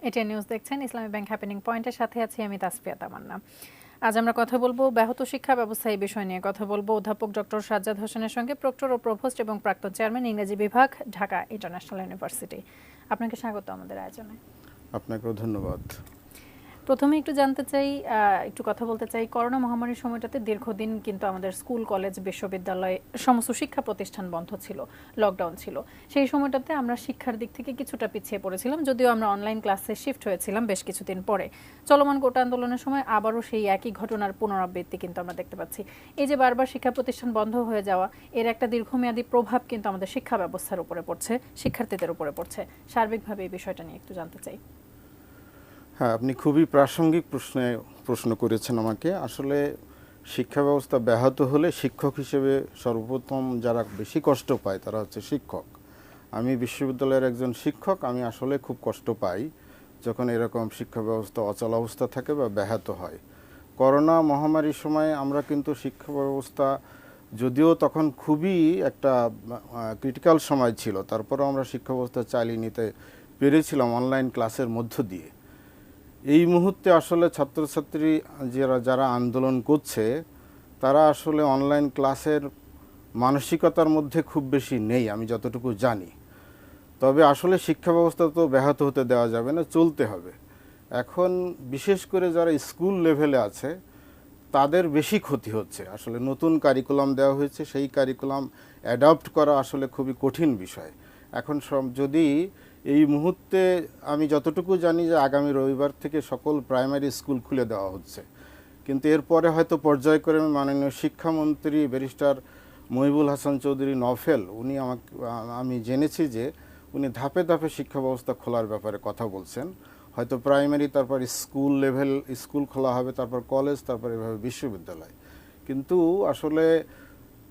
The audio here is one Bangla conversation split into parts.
এটিএন নিউজ দেখছেন। ইসলামী ব্যাংক হ্যাপেনিং পয়েন্টের সাথে আছি আমি তাসফিয়া তামান্না। আজ আমরা কথা বলবো ব্যাহত শিক্ষা ব্যবস্থা এই বিষয় নিয়ে কথা বলবো অধ্যাপক ডক্টর সাজ্জাদ হোসেনের সঙ্গে, প্রক্টর ও প্রভোস্ট এবং প্রাক্তন চেয়ারম্যান ইংরেজি বিভাগ, ঢাকা ইন্টারন্যাশনাল ইউনিভার্সিটি। আপনাকে স্বাগত আমাদের আয়োজনে। আপনাকেও ধন্যবাদ। প্রথমে একটু জানতে চাই, একটু কথা বলতে চাই, করোনা মহামারীর সময়টাতে দীর্ঘদিন কিন্তু আমাদের স্কুল, কলেজ, বিশ্ববিদ্যালয়, সমস্ত শিক্ষা প্রতিষ্ঠান বন্ধ ছিল, লকডাউন ছিল। সেই সময়টাতে আমরা শিক্ষার দিক থেকে কিছুটা পিছিয়ে পড়েছিলাম, যদিও আমরা অনলাইন ক্লাসে শিফট হয়েছিলাম বেশ কিছুদিন পরে। চলমান কোটা আন্দোলনের সময় আবারও সেই একই ঘটনার পুনরাবৃত্তি কিন্তু আমরা দেখতে পাচ্ছি। এই যে বারবার শিক্ষা প্রতিষ্ঠান বন্ধ হয়ে যাওয়া, এর একটা দীর্ঘমেয়াদী প্রভাব কিন্তু আমাদের শিক্ষা ব্যবস্থার উপরে পড়ছে, শিক্ষার্থীদের উপরে পড়ছে। সার্বিকভাবে এই বিষয়টা নিয়ে একটু জানতে চাই। হ্যাঁ, আপনি খুবই প্রাসঙ্গিক প্রশ্ন করেছেন আমাকে। আসলে শিক্ষা ব্যবস্থা ব্যাহত হলে শিক্ষক হিসেবে সর্বপ্রথম যারা বেশি কষ্ট পায় তারা হচ্ছে শিক্ষক। আমি বিশ্ববিদ্যালয়ের একজন শিক্ষক, আমি আসলে খুব কষ্ট পাই যখন এরকম শিক্ষা ব্যবস্থা অচল অবস্থা থাকে বা ব্যাহত হয়। করোনা মহামারীর সময় আমরা কিন্তু শিক্ষা ব্যবস্থা, যদিও তখন খুবই একটা ক্রিটিক্যাল সময় ছিল, তারপরেও আমরা শিক্ষা ব্যবস্থা চালিয়ে নিতে পেরেছিলাম অনলাইন ক্লাসের মধ্য দিয়ে। এই মুহূর্তে আসলে ছাত্রছাত্রী যারা আন্দোলন করছে তারা আসলে অনলাইন ক্লাসের মানসিকতার মধ্যে খুব বেশি নেই, আমি যতটুকু জানি। তবে আসলে শিক্ষা ব্যবস্থা তো ব্যাহত হতে দেওয়া যাবে না, চলতে হবে। এখন বিশেষ করে যারা স্কুল লেভেলে আছে তাদের বেশি ক্ষতি হচ্ছে। আসলে নতুন কারিকুলাম দেওয়া হয়েছে, সেই কারিকুলাম অ্যাডপ্ট করা আসলে খুবই কঠিন বিষয়। এখন যদি এই মুহূর্তে আমি যতটুকু জানি যে আগামী রবিবার থেকে সকল প্রাইমারি স্কুল খুলে দেওয়া হচ্ছে, কিন্তু এরপরে হয়তো পর্যায়ক্রমে মাননীয় শিক্ষামন্ত্রী ব্যারিস্টার মহিবুল হাসান চৌধুরী নফেল আমি জেনেছি যে উনি ধাপে ধাপে শিক্ষা ব্যবস্থা খোলার ব্যাপারে কথা বলছেন। হয়তো প্রাইমারি, তারপর স্কুল লেভেল স্কুল খোলা হবে, তারপর কলেজ, তারপর এভাবে বিশ্ববিদ্যালয়। কিন্তু আসলে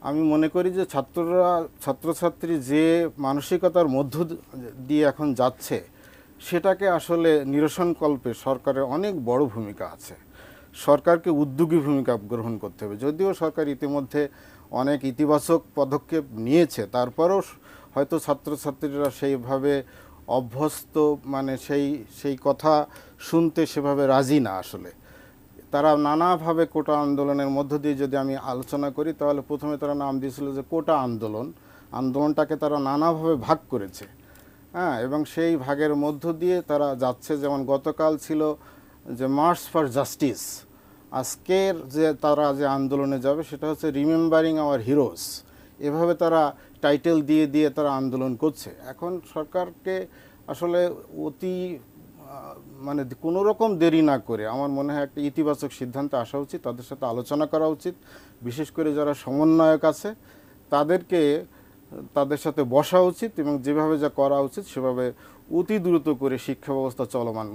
আমি মনে করি যে ছাত্রছাত্রী যে মানসিকতার মধ্য দিয়ে এখন যাচ্ছে সেটাকে আসলে নিরসনকল্পে সরকারের অনেক বড় ভূমিকা আছে। সরকারকে উদ্যোগী ভূমিকা গ্রহণ করতে হবে। যদিও সরকার ইতিমধ্যে অনেক ইতিবাচক পদক্ষেপ নিয়েছে, তারপরেও হয়তো ছাত্রছাত্রীরা সেইভাবে অভ্যস্ত, মানে সেই কথা শুনতে সেভাবে রাজি না। আসলে তারা নানাভাবে কোটা আন্দোলনের মধ্য দিয়ে যদি আমি আলোচনা করি, তাহলে প্রথমে তারা নাম দিয়েছিল যে কোটা আন্দোলনটাকে তারা নানাভাবে ভাগ করেছে। হ্যাঁ, এবং সেই ভাগের মধ্য দিয়ে তারা যাচ্ছে। যেমন গতকাল ছিল যে মার্চ ফর জাস্টিস, আজকের যে তারা যে আন্দোলনে যাবে সেটা হচ্ছে রিমেম্বারিং আওয়ার হিরোজ। এভাবে তারা টাইটেল দিয়ে দিয়ে তারা আন্দোলন করছে। এখন সরকারকে আসলে মানে কোনো রকম দেরি না করে আমার মনে হয় একটা ইতিবাচক সিদ্ধান্তে আসা উচিত, তাদের সাথে আলোচনা করা উচিত। বিশেষ করে যারা সমন্বয়ক আছে তাদের সাথে বসা উচিত এবং যেভাবে যা করা উচিত সেভাবে অতি দ্রুত করে শিক্ষা ব্যবস্থা চলমান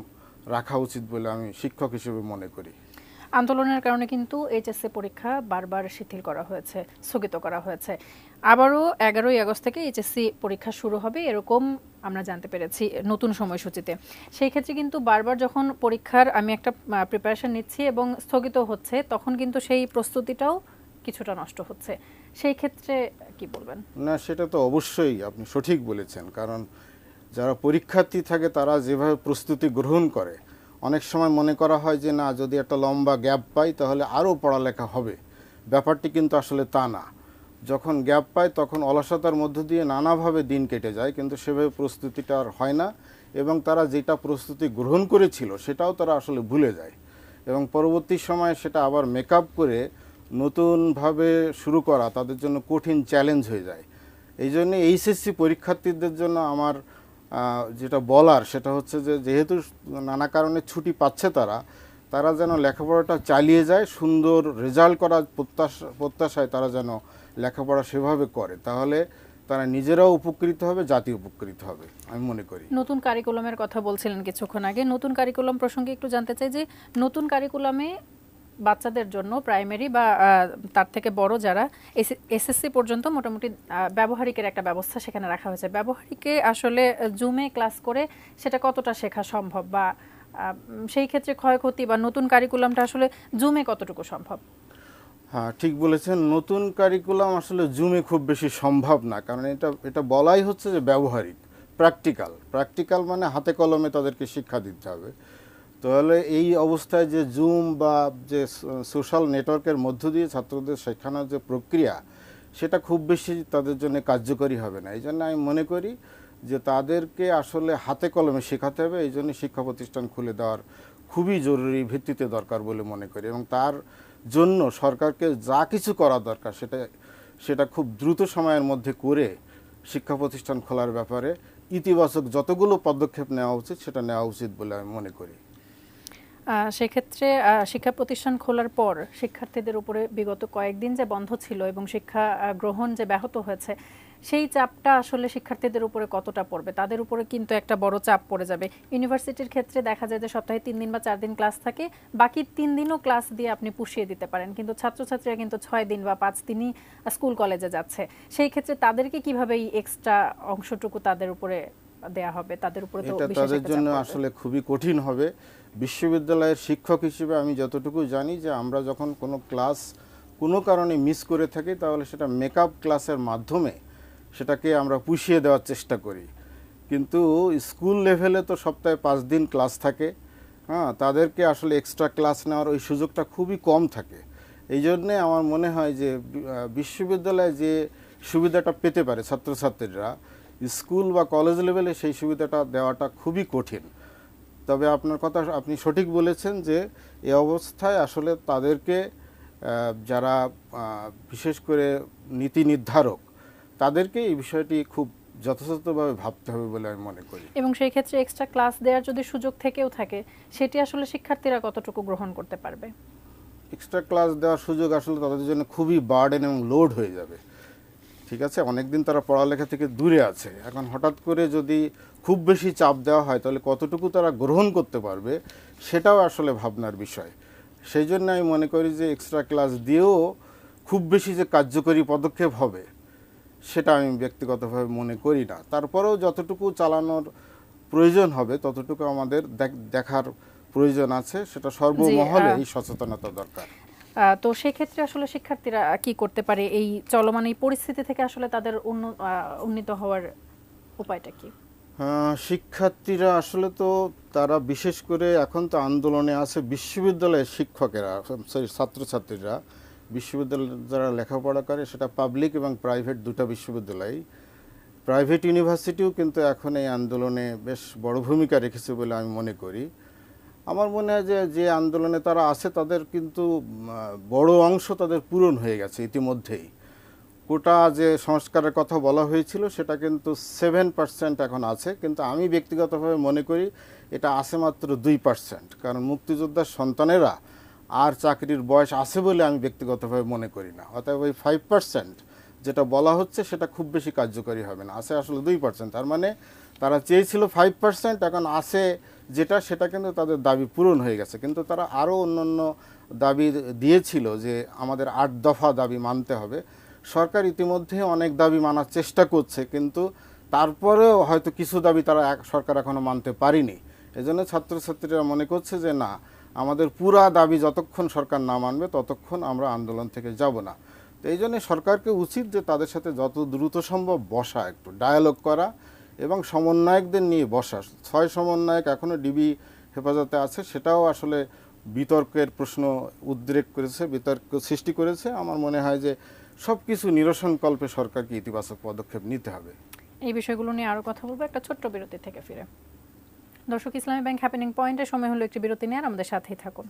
রাখা উচিত বলে আমি শিক্ষক হিসেবে মনে করি। আন্দোলনের কারণে কিন্তু এইচএসসি পরীক্ষা বারবার শিথিল করা হয়েছে, স্থগিত করা হয়েছে। আবারও 11ই আগস্ট থেকে এইচএসসি পরীক্ষা শুরু হবে এরকম আমরা জানতে পেরেছি নতুন সময়সূচিতে। সেই ক্ষেত্রে কিন্তু বারবার যখন পরীক্ষার আমি একটা প্রিপারেশন নিচ্ছি এবং স্থগিত হচ্ছে, তখন কিন্তু সেই প্রস্তুতিটাও কিছুটা নষ্ট হচ্ছে। সেই ক্ষেত্রে কি বলবেন? না, সেটা তো অবশ্যই আপনি সঠিক বলেছেন। কারণ যারা পরীক্ষার্থী থাকে তারা যেভাবে প্রস্তুতি গ্রহণ করে, অনেক সময় মনে করা হয় যে না, যদি একটা লম্বা গ্যাপ পাই তাহলে আরও পড়ালেখা হবে। ব্যাপারটি কিন্তু আসলে তা না। যখন গ্যাপ পায় তখন অলসতার মধ্য দিয়ে নানাভাবে দিন কেটে যায়, কিন্তু সেভাবে প্রস্তুতিটা আর হয় না এবং তারা যেটা প্রস্তুতি গ্রহণ করেছিল সেটাও তারা আসলে ভুলে যায় এবং পরবর্তী সময়ে সেটা আবার মেকআপ করে নতুনভাবে শুরু করা তাদের জন্য কঠিন চ্যালেঞ্জ হয়ে যায়। এই জন্য এইচএসসি পরীক্ষার্থীদের জন্য আমার যেটা বলার সেটা হচ্ছে যে যেহেতু নানা কারণে ছুটি পাচ্ছে তারা যেন লেখাপড়াটা চালিয়ে যায়, সুন্দর রেজাল্ট করার প্রত্যাশায় তারা যেন লেখাপড়া সেভাবে করে, তাহলে তারা নিজেরাও উপকৃত হবে, জাতি উপকৃত হবে আমি মনে করি। নতুন কারিকুলামের কথা বলছিলেন কিছুক্ষণ আগে, নতুন কারিকুলাম প্রসঙ্গে একটু জানতে চাই যে নতুন কারিকুলামে বাচ্চাদের জন্য প্রাইমারি বা তার থেকে বড় যারা এসএসসি পর্যন্ত মোটামুটি ব্যবহারিকের একটা ব্যবস্থা সেখানে রাখা হয়েছে। ব্যবহারিকে আসলে জুমে ক্লাস করে সেটা কতটা শেখা সম্ভব, বা সেই ক্ষেত্রে ক্ষয়ক্ষতি বা নতুন কারিকুলামটা আসলে জুমে কতটুকু সম্ভব? হ্যাঁ, ঠিক বলেছেন। নতুন কারিকুলাম আসলে জুমে খুব বেশি সম্ভব না, কারণ এটা বলাই হচ্ছে যে ব্যবহারিক। প্র্যাকটিক্যাল মানে হাতে কলমে তাদেরকে শিক্ষা দিতে হবে। তাহলে এই অবস্থায় যে জুম বা যে সোশ্যাল নেটওয়ার্কের মধ্য দিয়ে ছাত্রদের শেখানোর যে প্রক্রিয়া, সেটা খুব বেশি তাদের জন্য কার্যকরী হবে না। এই জন্য আমি মনে করি যে তাদেরকে আসলে হাতে কলমে শেখাতে হবে। এই জন্য শিক্ষা প্রতিষ্ঠান খুলে দেওয়ার খুবই জরুরি ভিত্তিতে দরকার বলে মনে করি, এবং তার জন্য সরকারকে যা কিছু করা দরকার সেটা খুব দ্রুত সময়ের মধ্যে করে শিক্ষা প্রতিষ্ঠান খোলার ব্যাপারে ইতিবাচক যতগুলো পদক্ষেপ নেওয়া উচিত সেটা নেওয়া উচিত বলে আমি মনে করি। সেক্ষেত্রে শিক্ষা প্রতিষ্ঠান খোলার পর শিক্ষার্থীদের উপরে বিগত কয়েকদিন যে বন্ধ ছিল এবং শিক্ষা গ্রহণ যে ব্যাহত হয়েছে, সেই চাপটা আসলে শিক্ষার্থীদের উপরে কতটা পড়বে? তাদের উপরে কিন্তু একটা বড় চাপ পড়ে যাবে। ইউনিভার্সিটির ক্ষেত্রে দেখা যায় যে সপ্তাহে 3 দিন বা 4 দিন ক্লাস থাকে, বাকি 3 দিনও ক্লাস দিয়ে আপনি পুষিয়ে দিতে পারেন, কিন্তু ছাত্রছাত্রীরা কিন্তু 6 দিন বা 5 দিনই স্কুল কলেজে যাচ্ছে। সেই ক্ষেত্রে তাদেরকে কিভাবে এই এক্সট্রা অংশটুকু তাদের উপরে দেয়া হবে? তাদের উপরে তো এটা বিশেষ তাদের একটা জন্য চাপ পড়বে। আসলে খুবই কঠিন হবে। বিশ্ববিদ্যালয়ের শিক্ষক হিসেবে আমি যতটুকু জানি যে আমরা যখন কোনো ক্লাস কোনো কারণে মিস করে থাকি, তাহলে সেটা মেকআপ ক্লাসের মাধ্যমে সেটাকে আমরা পুষিয়ে দেওয়ার চেষ্টা করি। কিন্তু স্কুল লেভেলে তো সপ্তাহে 5 দিন ক্লাস থাকে, হ্যাঁ, তাদেরকে আসলে এক্সট্রা ক্লাস নেওয়ার ওই সুযোগটা খুবই কম থাকে। এই জন্যে আমার মনে হয় যে বিশ্ববিদ্যালয়ে যে সুবিধাটা পেতে পারে ছাত্রছাত্রীরা, স্কুল বা কলেজ লেভেলে সেই সুবিধাটা দেওয়াটা খুবই কঠিন। তবে আপনার কথা আপনি সঠিক বলেছেন যে এই অবস্থায় আসলে তাদেরকে যারা বিশেষ করে নীতি নির্ধারক, তাদেরকে এই বিষয়টি খুব যথাযথভাবে ভাবতে হবে বলে আমি মনে করি। এবং সেই ক্ষেত্রে এক্সট্রা ক্লাস দেওয়ার যদি সুযোগ থেকেও থাকে, সেটি আসলে শিক্ষার্থীরা কতটুকু গ্রহণ করতে পারবে? এক্সট্রা ক্লাস দেওয়ার সুযোগ আসলে তাদের জন্য খুবই বার্ডেন এবং লোড হয়ে যাবে। ঠিক আছে, অনেকদিন তারা পড়ালেখা থেকে দূরে আছে, এখন হঠাৎ করে যদি খুব বেশি চাপ দেওয়া হয় তাহলে কতটুকু তারা গ্রহণ করতে পারবে সেটাও আসলে ভাবনার বিষয়। সেই জন্য আমি মনে করি যে এক্সট্রা ক্লাস দিয়েও খুব বেশি যে কার্যকরী পদক্ষেপ হবে সেটা আমি ব্যক্তিগতভাবে মনে করি না। তারপরেও যতটুকু চালানোর প্রয়োজন হবে ততটুকু আমাদের দেখার প্রয়োজন আছে, সেটা সর্বমহলে এই সচেতনতা দরকার। তো সেক্ষেত্রে আসলে শিক্ষার্থীরা কি করতে পারে এই চলমান এই পরিস্থিতি থেকে আসলে তাদের উন্নীত হওয়ার উপায়টা কি? শিক্ষার্থীরা আসলে তো তারা বিশেষ করে এখন তো আন্দোলনে আছে বিশ্ববিদ্যালয়ের শিক্ষকেরা, সরি ছাত্রছাত্রীরা। বিশ্ববিদ্যালয়ে যারা লেখাপড়া করে সেটা পাবলিক এবং প্রাইভেট দুটা বিশ্ববিদ্যালয়, প্রাইভেট ইউনিভার্সিটিও কিন্তু এখন এই আন্দোলনে বেশ বড় ভূমিকা রেখেছে বলে আমি মনে করি। আমার মনে হয় যে যে আন্দোলনে তারা আছে তাদের কিন্তু বড় অংশ তাদের পূরণ হয়ে গেছে ইতিমধ্যেই। কোটা যে সংস্কারের কথা বলা হয়েছিল সেটা কিন্তু 7% এখন আছে, কিন্তু আমি ব্যক্তিগতভাবে মনে করি এটা আছে মাত্র 2%, কারণ মুক্তিযোদ্ধার সন্তানেরা আর চাকরির বয়স আছে বলে আমি ব্যক্তিগতভাবে মনে করি না। অতএব ওই 5% যেটা বলা হচ্ছে সেটা খুব বেশি কার্যকরী হবে না, আছে আসলে 2%। তার মানে তারা চেয়েছিল 5%, এখন আছে যেটা সেটা কিন্তু তাদের দাবি পূরণ হয়ে গেছে, কিন্তু তারা আরও অন্যান্য দাবি দিয়েছিল যে আমাদের 8 দফা দাবি মানতে হবে। সরকার ইতিমধ্যে অনেক দাবি মানার চেষ্টা করছে, কিন্তু তারপরেও হয়তো কিছু দাবি তারা সরকার এখনও মানতে পারেনি। এজন্য ছাত্রছাত্রীরা মনে করছে যে না, আমাদের পুরা দাবি যতক্ষণ সরকার না মানবে ততক্ষণ আমরা আন্দোলন থেকে যাব না। তো এই জন্য সরকারকে উচিত যে তাদের সাথে যত দ্রুত সম্ভব বসা, একটু ডায়ালগ করা এবং সমন্বয়কদের নিয়ে বসা। 6 সমন্বয়ক এখনও ডিবি হেফাজতে আছে, সেটাও আসলে বিতর্কের প্রশ্ন উদ্রেক করেছে, বিতর্ক সৃষ্টি করেছে। আমার মনে হয় যে সব কিছু নিরসনকল্পে সরকারকে ইতিবাচক পদক্ষেপ নিতে হবে। এই বিষয়গুলো নিয়ে আরও কথা বলবো একটা ছোট্ট বিরতি থেকে ফিরে। দর্শক, ইসলামী ব্যাংক হ্যাপেনিং পয়েন্টের সময় হলো একটি বিরতি নেওয়ার, আমাদের সাথেই থাকুন।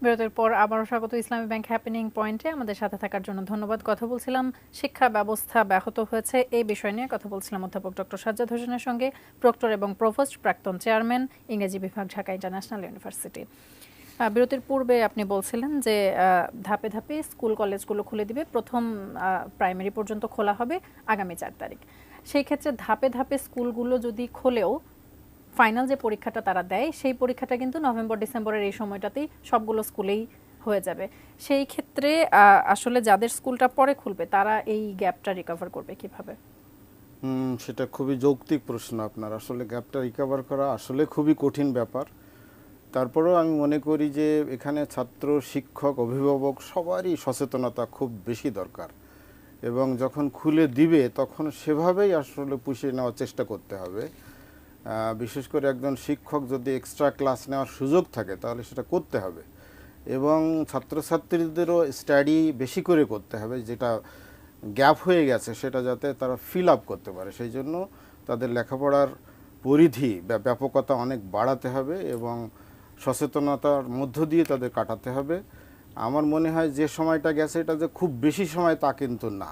বিরতির পর আবারও স্বাগত ইসলামী ব্যাংক হ্যাপেনিং পয়েন্টে। আমাদের সাথে থাকার জন্য ধন্যবাদ। কথা বলছিলাম শিক্ষা ব্যবস্থা ব্যাহত হয়েছে এই বিষয় নিয়ে, কথা বলছিলাম অধ্যাপক ডক্টর সাজ্জাদ হোসেনের সঙ্গে, প্রক্টর এবং প্রভোস্ট, প্রাক্তন চেয়ারম্যান, ইংরেজি বিভাগ, ঢাকা ইন্টারন্যাশনাল ইউনিভার্সিটি। বিরতির পূর্বে আপনি বলছিলেন যে ধাপে ধাপে স্কুল কলেজগুলো খুলে দিবে, প্রথম প্রাইমারি পর্যন্ত খোলা হবে আগামী 4 তারিখ। সেই ক্ষেত্রে ধাপে ধাপে স্কুলগুলো যদি খোলেও ফাইনাল যে পরীক্ষাটা তারা দেয় সেই পরীক্ষাটা কিন্তু নভেম্বর ডিসেম্বরের এই সময়টাতেই সবগুলো স্কুলেই হয়ে যাবে। সেই ক্ষেত্রে আসলে যাদের স্কুলটা পরে খুলবে তারা এই গ্যাপটা রিকভার করবে কিভাবে? সেটা খুবই যৌক্তিক প্রশ্ন আপনার। আসলে গ্যাপটা রিকভার করা আসলে খুবই কঠিন ব্যাপার। তারপরেও আমি মনে করি যে এখানে ছাত্র, শিক্ষক, অভিভাবক সবারই সচেতনতা খুব বেশি দরকার, এবং যখন খুলে দিবে তখন সেভাবেই আসলে পুষিয়ে নেওয়ার চেষ্টা করতে হবে। বিশেষ করে একজন শিক্ষক যদি এক্সট্রা ক্লাস নেওয়ার সুযোগ থাকে তাহলে সেটা করতে হবে, এবং ছাত্রছাত্রীদেরও স্টাডি বেশি করে করতে হবে, যেটা গ্যাপ হয়ে গেছে সেটা যাতে তারা ফিল আপ করতে পারে। সেই জন্য তাদের লেখাপড়ার পরিধি বা ব্যাপকতা অনেক বাড়াতে হবে এবং সচেতনতার মধ্য দিয়ে তাদের কাটাতে হবে। আমার মনে হয় যে সময়টা গেছে এটা যে খুব বেশি সময় তা কিন্তু না।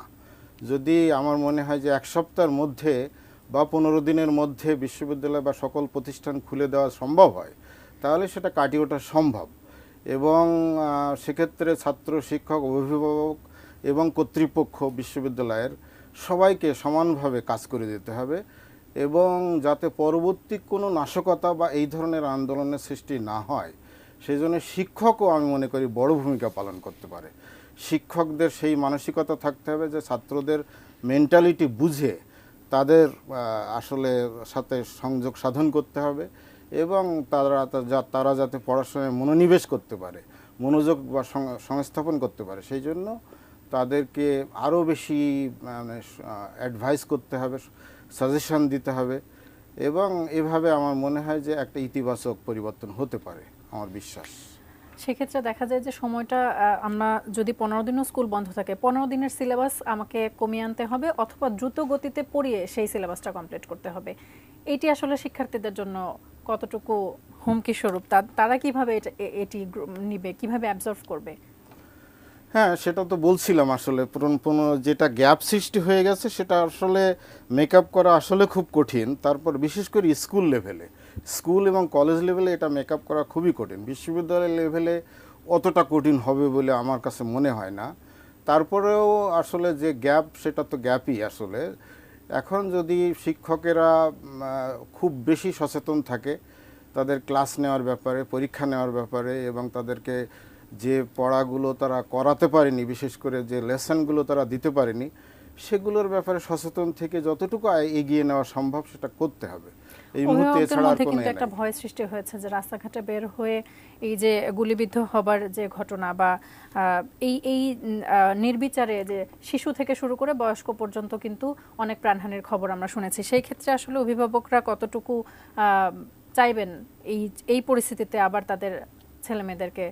যদি আমার মনে হয় যে 1 সপ্তাহের মধ্যে বা 15 দিনের মধ্যে বিশ্ববিদ্যালয় বা সকল প্রতিষ্ঠান খুলে দেওয়া সম্ভব হয় তাহলে সেটা কাটিয়ে ওঠা সম্ভব, এবং সেক্ষেত্রে ছাত্র, শিক্ষক, অভিভাবক এবং কর্তৃপক্ষ বিশ্ববিদ্যালয়ের সবাইকে সমানভাবে কাজ করে দিতে হবে, এবং যাতে পরবর্তী কোনো নাশকতা বা এই ধরনের আন্দোলনের সৃষ্টি না হয় সেই জন্য শিক্ষকও আমি মনে করি বড় ভূমিকা পালন করতে পারে। শিক্ষকদের সেই মানসিকতা থাকতে হবে যে ছাত্রদের মেন্টালিটি বুঝে তাদের আসলে সাথে সংযোগ সাধন করতে হবে, এবং তারা যাতে পড়াশোনায় মনোনিবেশ করতে পারে, মনোযোগ বা সংস্থাপন করতে পারে, সেই জন্য তাদেরকে আরও বেশি মানে অ্যাডভাইস করতে হবে, সাজেশন দিতে হবে, এবং এভাবে আমার মনে হয় যে একটা ইতিবাচক পরিবর্তন হতে পারে আমার বিশ্বাস। সেক্ষেত্রে দেখা যায় যে সময়টা আমরা যদি 15 দিনও স্কুল বন্ধ থাকে 15 দিনের সিলেবাস আমাকে কমিয়ে আনতে হবে, অথবা দ্রুত গতিতে পড়িয়ে সেই সিলেবাসটা কমপ্লিট করতে হবে। এটি আসলে শিক্ষার্থীদের জন্য কতটুকু হুমকি স্বরূপ? তারা কিভাবে এটি নিবে, কিভাবে অ্যাবজর্ভ করবে? হ্যাঁ, সেটা তো বলছিলাম। আসলে পুরনো যেটা গ্যাপ সৃষ্টি হয়ে গেছে সেটা আসলে মেকআপ করা আসলে খুব কঠিন। তারপর বিশেষ করে স্কুল লেভেলে, স্কুল এবং কলেজ লেভেলে এটা মেকআপ করা খুবই কঠিন। বিশ্ববিদ্যালয় লেভেলে অতটা কঠিন হবে বলে আমার কাছে মনে হয় না। তারপরেও আসলে যে গ্যাপ সেটা তো গ্যাপই আসলে। এখন যদি শিক্ষকেরা খুব বেশি সচেতন থাকে তাদের ক্লাস নেওয়ার ব্যাপারে, পরীক্ষা নেওয়ার ব্যাপারে, এবং তাদেরকে যে পড়াগুলো তারা করাতে পারেনি, বিশেষ করে যে লেসনগুলো তারা দিতে পারেনি সেগুলোর ব্যাপারে সচেতন থেকে যতটুকু এগিয়ে নেওয়া সম্ভব সেটা করতে হবে এই মুহূর্তে। এছাড়া আর কোনো একটা ভয় সৃষ্টি হয়েছে যে রাস্তাঘাটে বের হয়ে এই যে গুলিবিদ্ধ হবার যে ঘটনা, বা এই নির্বিচারে যে শিশু থেকে শুরু করে বয়স্ক পর্যন্ত কিন্তু অনেক প্রাণহানির খবর আমরা শুনেছি। সেই ক্ষেত্রে আসলে অভিভাবকরা কতটুকু চাইবেন এই পরিস্থিতিতে আবার তাদের ছেলেমেয়েদেরকে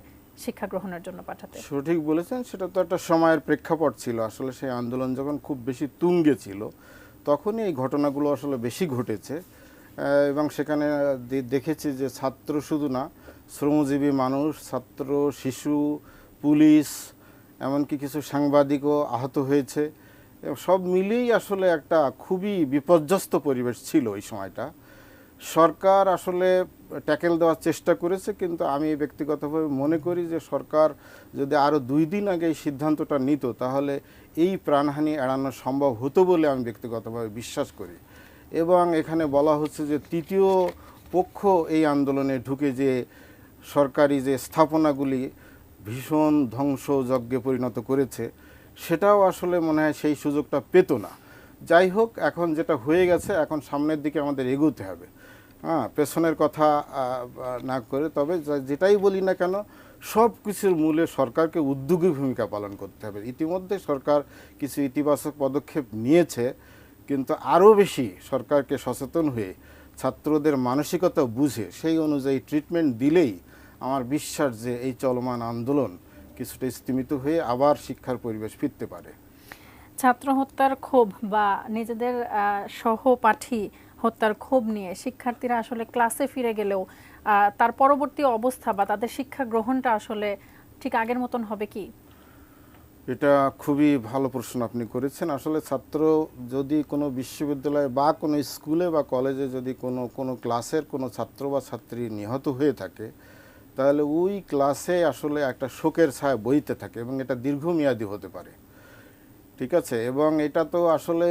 শিক্ষা গ্রহণের জন্য পাঠাতে? সঠিক বলেছেন, সেটা তো একটা সময়ের প্রেক্ষাপট ছিল। আসলে সেই আন্দোলন যখন খুব বেশি তুঙ্গে ছিল তখনই এই ঘটনাগুলো আসলে বেশি ঘটেছে, এবং সেখানে দেখেছি যে ছাত্র শুধু না, শ্রমজীবী মানুষ, ছাত্র, শিশু, পুলিশ, এমনকি কিছু সাংবাদিকও আহত হয়েছে। সব মিলিয়েই আসলে একটা খুবই বিপর্যস্ত পরিবেশ ছিল এই সময়টা। সরকার আসলে ট্যাকেল দেওয়ার চেষ্টা করেছে, কিন্তু আমি ব্যক্তিগতভাবে মনে করি যে সরকার যদি আরও 2 দিন আগে এই সিদ্ধান্তটা নিত তাহলে এই প্রাণহানি এড়ানো সম্ভব হতো বলে আমি ব্যক্তিগতভাবে বিশ্বাস করি। এবং এখানে বলা হচ্ছে যে তৃতীয় পক্ষ এই আন্দোলনে ঢুকে যে সরকারি যে স্থাপনাগুলি ভীষণ ধ্বংসযজ্ঞে পরিণত করেছে সেটাও আসলে মনে হয় সেই সুযোগটা পেত না। যাই হোক, এখন যেটা হয়ে গেছে এখন সামনের দিকে আমাদের এগোতে হবে, পেছনের কথা না করে। তবে যেটাই বলি না কেন সব কিছুর মূলে সরকারকে উদ্যোগী ভূমিকা পালন করতে হবে। ইতিমধ্যে সরকার কিছু ইতিবাচক পদক্ষেপ নিয়েছে, কিন্তু আরও বেশি সরকারকে সচেতন হয়ে ছাত্রদের মানসিকতা বুঝে সেই অনুযায়ী ট্রিটমেন্ট দিলেই আমার বিশ্বাস যে এই চলমান আন্দোলন কিছুটা স্তিমিত হয়ে আবার শিক্ষার পরিবেশ ফিরতে পারে। ছাত্র হত্যার ক্ষোভ বা নিজেদের সহপাঠী হত্যার ক্ষোভ নিয়ে শিক্ষার্থীরা আসলে ক্লাসে ফিরে গেলেও তার পরবর্তী অবস্থা বা তাদের শিক্ষা গ্রহণটা আসলে ঠিক আগের মতন হবে কি? এটা খুবই ভালো প্রশ্ন আপনি করেছেন। আসলে ছাত্র যদি কোনো বিশ্ববিদ্যালয়ে বা কোনো স্কুলে বা কলেজে যদি কোনো ক্লাসের কোনো ছাত্র বা ছাত্রী নিহত হয়ে থাকে তাহলে ওই ক্লাসে আসলে একটা শোকের ছায়া বইতে থাকে এবং এটা দীর্ঘমেয়াদী হতে পারে। ঠিক আছে, এবং এটা তো আসলে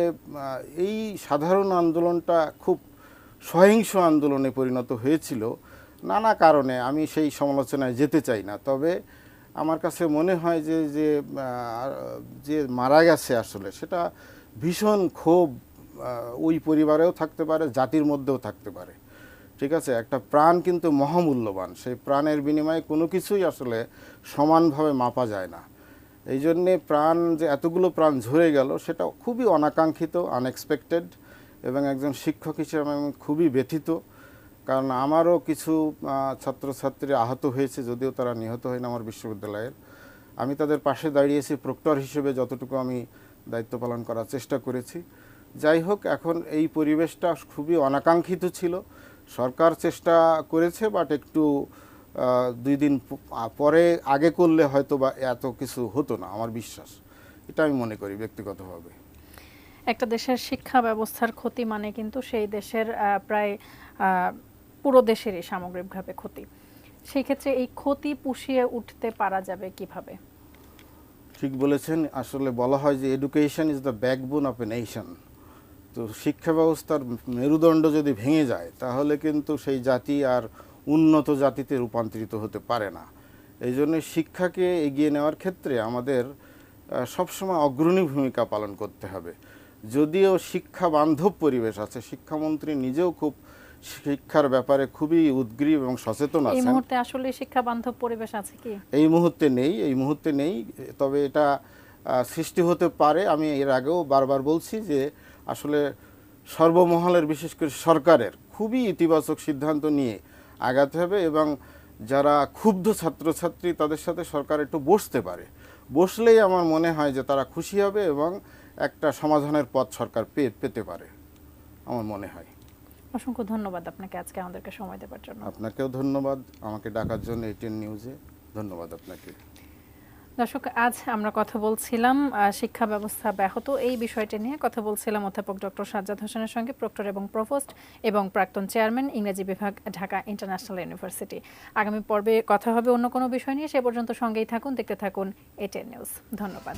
এই সাধারণ আন্দোলনটা খুব সহিংস আন্দোলনে পরিণত হয়েছিল নানা কারণে। আমি সেই সমালোচনায় যেতে চাই না, তবে আমার কাছে মনে হয় যে যে যে মারা গেছে আসলে সেটা ভীষণ ক্ষোভ ওই পরিবারেও থাকতে পারে, জাতির মধ্যেও থাকতে পারে। ঠিক আছে, একটা প্রাণ কিন্তু মহামূল্যবান, সেই প্রাণের বিনিময়ে কোনো কিছুই আসলে সমানভাবে মাপা যায় না। এই জন্যে প্রাণ যে এতগুলো প্রাণ ঝরে গেল সেটা খুবই অনাকাঙ্ক্ষিত, আনএক্সপেক্টেড, এবং একজন শিক্ষক হিসেবে আমি খুবই ব্যথিত। কারণ আমারও কিছু ছাত্রছাত্রী আহত হয়েছে, যদিও তারা নিহত হয়নি আমার বিশ্ববিদ্যালয়ের। আমি তাদের পাশে দাঁড়িয়েছি প্রক্টর হিসেবে, যতটুকু আমি দায়িত্ব পালন করার চেষ্টা করেছি। যাই হোক, এখন এই পরিবেশটা খুবই অনাকাঙ্ক্ষিত ছিল। সরকার চেষ্টা করেছে, বাট একটু 2 দিন পরে আগে করলে হয়তো বা এত কিছু হতো না, আমার বিশ্বাস। এটা আমি মনে করি ব্যক্তিগতভাবে। একটা দেশের শিক্ষা ব্যবস্থার ক্ষতি মানে কিন্তু সেই দেশের প্রায় পুরো দেশেরই সামগ্রিকভাবে ক্ষতি। সেই ক্ষেত্রে এই ক্ষতি পুষিয়ে উঠতে পারা যাবে কিভাবে? ঠিক বলেছেন, আসলে বলা হয় যে education is the backbone of a nation. তো শিক্ষা ব্যবস্থার মেরুদণ্ড যদি ভেঙে যায় তাহলে কিন্তু সেই জাতি আর উন্নত জাতিতে রূপান্তরিত হতে পারে না। এই জন্য শিক্ষাকে এগিয়ে নেওয়ার ক্ষেত্রে আমাদের সবসময় অগ্রণী ভূমিকা পালন করতে হবে। যদিও শিক্ষা বান্ধব পরিবেশ আছে, শিক্ষামন্ত্রী নিজেও খুব শিক্ষার ব্যাপারে খুবই উদ্গ্রীব এবং সচেতন আছেন। এই মুহূর্তে আসলে শিক্ষা বান্ধব পরিবেশ আছে কি? এই মুহূর্তে নেই, তবে এটা সৃষ্টি হতে পারে। আমি এর আগেও বারবার বলছি যে আসলে সর্বমহলের, বিশেষ করে সরকারের খুবই ইতিবাচক সিদ্ধান্ত নিয়ে আগাতে হবে, এবং যারা ক্ষুব্ধ ছাত্রছাত্রী তাদের সাথে সরকার একটু বসতে পারে। বসলেই আমার মনে হয় যে তারা খুশি হবে এবং একটা সমাধানের পথ সরকার পেতে পারে, আমার মনে হয়। অসংখ্য ধন্যবাদ আপনাকে আজকে আমাদেরকে সময় দেওয়ার জন্য। আপনাকেও ধন্যবাদ আমাকে ডাকার জন্য ATN নিউজে। ধন্যবাদ আপনাকে। দর্শক, আজ আমরা কথা বলছিলাম শিক্ষা ব্যবস্থা ব্যাহত এই বিষয়টি নিয়ে কথা বলছিলাম অধ্যাপক ডক্টর সাজ্জাদ হোসেনের সঙ্গে, প্রক্টর এবং প্রভোস্ট এবং প্রাক্তন চেয়ারম্যান, ইংরেজি বিভাগ, ঢাকা ইন্টারন্যাশনাল ইউনিভার্সিটি। আগামী পর্বে কথা হবে অন্য কোনো বিষয় নিয়ে। সে পর্যন্ত সঙ্গেই থাকুন, দেখতে থাকুন ATN নিউজ। ধন্যবাদ।